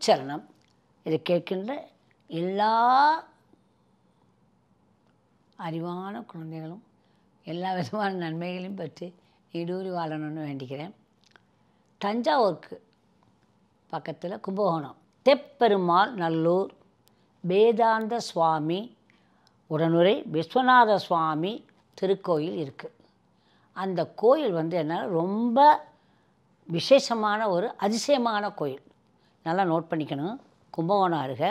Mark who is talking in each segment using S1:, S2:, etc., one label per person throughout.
S1: திருச்சரணம். இதை கேட்கின்ற எல்லா அறிவான குழந்தைகளும் எல்லா விதமான நன்மைகளையும் பற்றி நீடூழி வாழணும்னு வேண்டிக்கிறேன். தஞ்சாவூருக்கு பக்கத்தில் கும்பகோணம் தெப்பெருமாள் நல்லூர் வேதாந்த சுவாமி உடனுரை விஸ்வநாத சுவாமி திருக்கோயில் இருக்குது. அந்த கோயில் என்ன ரொம்ப விசேஷமான ஒரு அதிசயமான கோயில். நல்லா நோட் பண்ணிக்கணும். கும்பகோணம் அருகே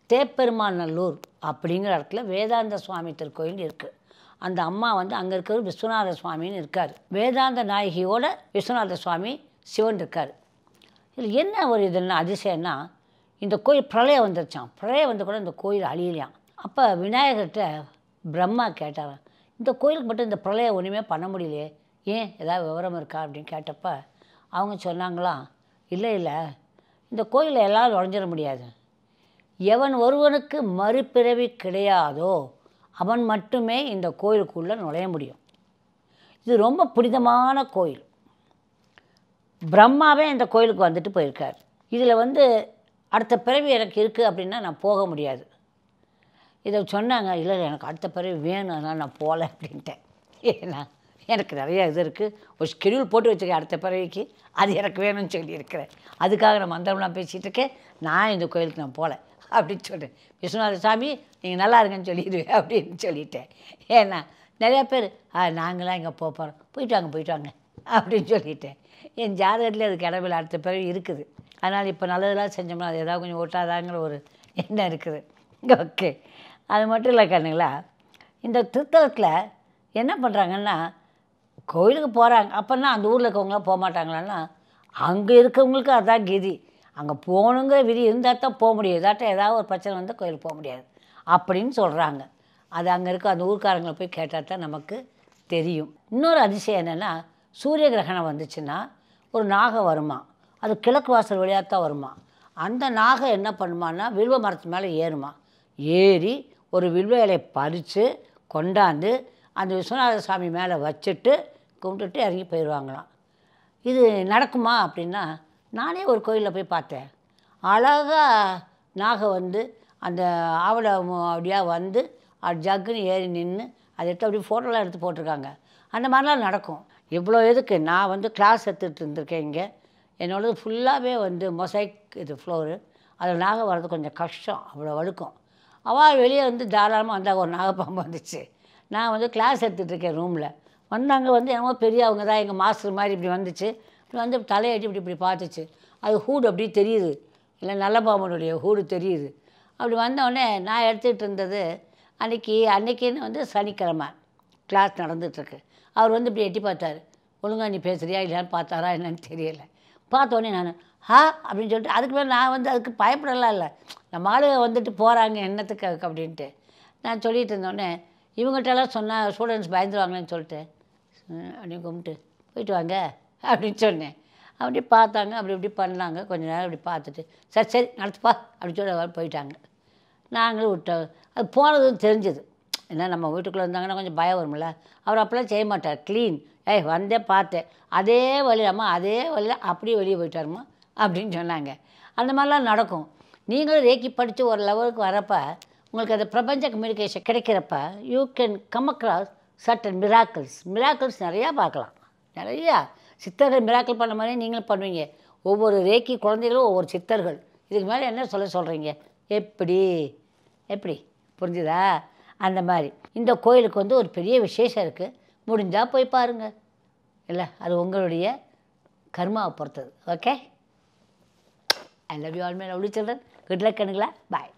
S1: தேப்பெருமாள் நல்லூர் அப்படிங்கிற இடத்துல வேதாந்த சுவாமி திருக்கோயில் இருக்குது. அந்த அம்மா அங்கே இருக்கிற விஸ்வநாத சுவாமின்னு இருக்கார். வேதாந்த நாயகியோட விஸ்வநாத சுவாமி சிவன் இருக்கார். இதில் என்ன ஒரு இதுன்னா அதிசயம்னா, இந்த கோயில் பிரளயம் வந்துருச்சான். பிரளயம் வந்து கூட இந்த கோயில் அழியலையாம். அப்போ விநாயகர்கிட்ட பிரம்மா கேட்டாராம், இந்த கோயிலுக்கு மட்டும் இந்த பிரளயம் ஒன்றுமே பண்ண முடியலையே, ஏன் ஏதாவது விவரம் இருக்கா அப்படின்னு கேட்டப்ப அவங்க சொன்னாங்களாம், இல்லை இந்த கோயிலில் எல்லோரும் நுழைஞ்சிட முடியாது. எவன் ஒருவனுக்கு மறுபிறவி கிடையாதோ அவன் மட்டுமே இந்த கோயிலுக்குள்ளே நுழைய முடியும். இது ரொம்ப புனிதமான கோயில். பிரம்மாவே இந்த கோயிலுக்கு வந்துட்டு போயிருக்கார். இதில் அடுத்த பிறவி எனக்கு இருக்குது அப்படின்னா நான் போக முடியாது. இதை சொன்னாங்க. இல்லை எனக்கு அடுத்த பிறவி வேணும், அதனால் நான் போகல அப்படின்ட்டேன். ஏன்னா எனக்கு நிறையா இது இருக்குது, ஒரு ஸ்கெடியூல் போட்டு வச்சுருக்கேன் அடுத்த பிறவிக்கு, அது எனக்கு வேணும்னு சொல்லியிருக்கிறேன். அதுக்காக நான் மந்திரம்லாம் பேசிகிட்டு இருக்கேன், நான் இந்த கோயிலுக்கு நான் போகல அப்படின்னு சொல்கிறேன். விஸ்வநாத சாமி நீங்கள் நல்லா இருங்கன்னு சொல்லிடுவேன் அப்படின்னு சொல்லிட்டேன். ஏன்னா நிறையா பேர் நாங்களாம் இங்கே போகிறோம், போயிட்டு வாங்க அப்படின்னு சொல்லிட்டேன். என் ஜாதகத்துலேயே அதுக்கு இடமில்லை, அடுத்த பிறவி இருக்குது. அதனால் இப்போ நல்லதெல்லாம் செஞ்சோம்னா அது ஏதாவது கொஞ்சம் ஓட்டாதாங்கிற ஒரு எண்ணம் இருக்குது. ஓகே, அது மட்டும் இல்லை கண்ணுங்களா, இந்த திருத்தலத்தில் என்ன பண்ணுறாங்கன்னா, கோயிலுக்கு போகிறாங்க அப்போன்னா அந்த ஊரில் இருக்கவங்களாம் போக மாட்டாங்களான்னா, அங்கே இருக்கவங்களுக்கு அதுதான் கதி. அங்கே போகணுங்கிற விதி இருந்தால் தான் போக முடியும். ஏதாவது ஒரு பிரச்சனை கோயிலுக்கு போக முடியாது அப்படின்னு சொல்கிறாங்க. அது அங்கே இருக்க அந்த ஊர்க்காரங்களை போய் கேட்டால் தான் நமக்கு தெரியும். இன்னொரு அதிசயம் என்னென்னா, சூரிய கிரகணம் வந்துச்சுன்னா ஒரு நாகம் வருமா, அது கிழக்கு வாசல் வழியாக தான் வருமா. அந்த நாகம் என்ன பண்ணுமான்னா வில்வ மரத்து மேலே ஏறுமா. ஏறி ஒரு வில்வ இலையை பறித்து கொண்டாந்து அந்த விஸ்வநாத சாமி மேலே வச்சுட்டு கும்பிட்டுட்டு இறங்கி போயிடுவாங்களாம். இது நடக்குமா அப்படின்னா, நானே ஒரு கோயிலில் போய் பார்த்தேன். அழகாக நாகம் அந்த ஆவலை அப்படியாக அது ஜக்குன்னு ஏறி நின்று அதை எடுத்து அப்படியே ஃபோட்டோலாம் எடுத்து போட்டிருக்காங்க. அந்த மாதிரிலாம் நடக்கும். இவ்வளோ எதுக்கு, நான் கிளாஸ் எடுத்துகிட்டு இருந்திருக்கேன் இங்கே. என்னோடது ஃபுல்லாகவே மொசைக் இது ஃப்ளோரு. அதில் நாகம் வர்றது கொஞ்சம் கஷ்டம், அவ்வளோ வழுக்கும். அவள் வெளியே தாராளமாக வந்தாங்க. ஒரு நாகப்பாம்பு வந்துச்சு. நான் கிளாஸ் எடுத்துகிட்ருக்கேன் ரூமில். வந்தாங்க என்னமோ பெரியவங்க தான், எங்கள் மாஸ்டர் மாதிரி இப்படி வந்துச்சு. இப்படி தலையாட்டி இப்படி பார்த்துச்சு. அது ஹூடு அப்படி தெரியுது, இல்லை நல்ல பாம்பனுடைய ஹூடு தெரியுது. அப்படி வந்தோடனே நான் எடுத்துகிட்டு இருந்தது அன்றைக்கின்னு சனிக்கிழமை கிளாஸ் நடந்துகிட்ருக்கு. அவர் இப்படி எட்டி பார்த்தார். ஒழுங்காக நீ பேசுகிறியா இல்லையான்னு பார்த்தாரா என்னன்னு தெரியலை. பார்த்தோன்னே நான் அப்படின்னு சொல்லிட்டு அதுக்கு மேலே நான் அதுக்கு பயப்படலாம் இல்லை, நம்ம ஆளுங்க போகிறாங்க என்னத்துக்கு அதுக்கு அப்படின்ட்டு நான் சொல்லிகிட்டு இருந்தோடனே இவங்கள்ட்டெல்லாம் சொன்னால் ஸ்டூடெண்ட்ஸ் பயந்துருவாங்களேன்னு சொல்லிட்டு அப்படின்னு கும்பிட்டு போயிட்டு வாங்க அப்படின்னு சொன்னேன். அப்படி பார்த்தாங்க, அப்படி இப்படி பண்ணாங்க. கொஞ்சம் நேரம் இப்படி பார்த்துட்டு சரி நடத்துப்பா அப்படின்னு சொல்லி போயிட்டாங்க. நாங்களும் விட்டோம். அது போனதும் தெரிஞ்சுது. ஏன்னா நம்ம வீட்டுக்குள்ளே இருந்தாங்கன்னா கொஞ்சம் பயம் வரும்ல. அவர் அப்போல்லாம் செய்ய மாட்டார். க்ளீன், வந்தே பார்த்தேன், அதே வழியாம்மா அதே வழியில் அப்படியே வெளியே போயிட்டாருமா அப்படின்னு சொன்னாங்க. அந்த மாதிரிலாம் நடக்கும். நீங்களும் ரேக்கி படித்து ஒரு லெவலுக்கு வரப்போ உங்களுக்கு அந்த பிரபஞ்ச கம்யூனிகேஷன் கிடைக்கிறப்ப you can come across certain miracles நிறையா பார்க்கலாம். நிறையா சித்தர்கள் மிராக்கிள் பண்ண மாதிரி நீங்களும் பண்ணுவீங்க. ஒவ்வொரு ரேக்கி குழந்தைகளும் ஒவ்வொரு சித்தர்கள். இதுக்கு மேலே என்ன சொல்கிறீங்க? எப்படி புரிஞ்சுதா? அந்த மாதிரி இந்த கோயிலுக்கு ஒரு பெரிய விசேஷம் இருக்குது. முடிஞ்சால் போய் பாருங்கள். இல்லை, அது உங்களுடைய கர்மாவை பொறுத்தது. Okay, I love you all my lovely children. Good luck கண்ணுங்களா. பாய்.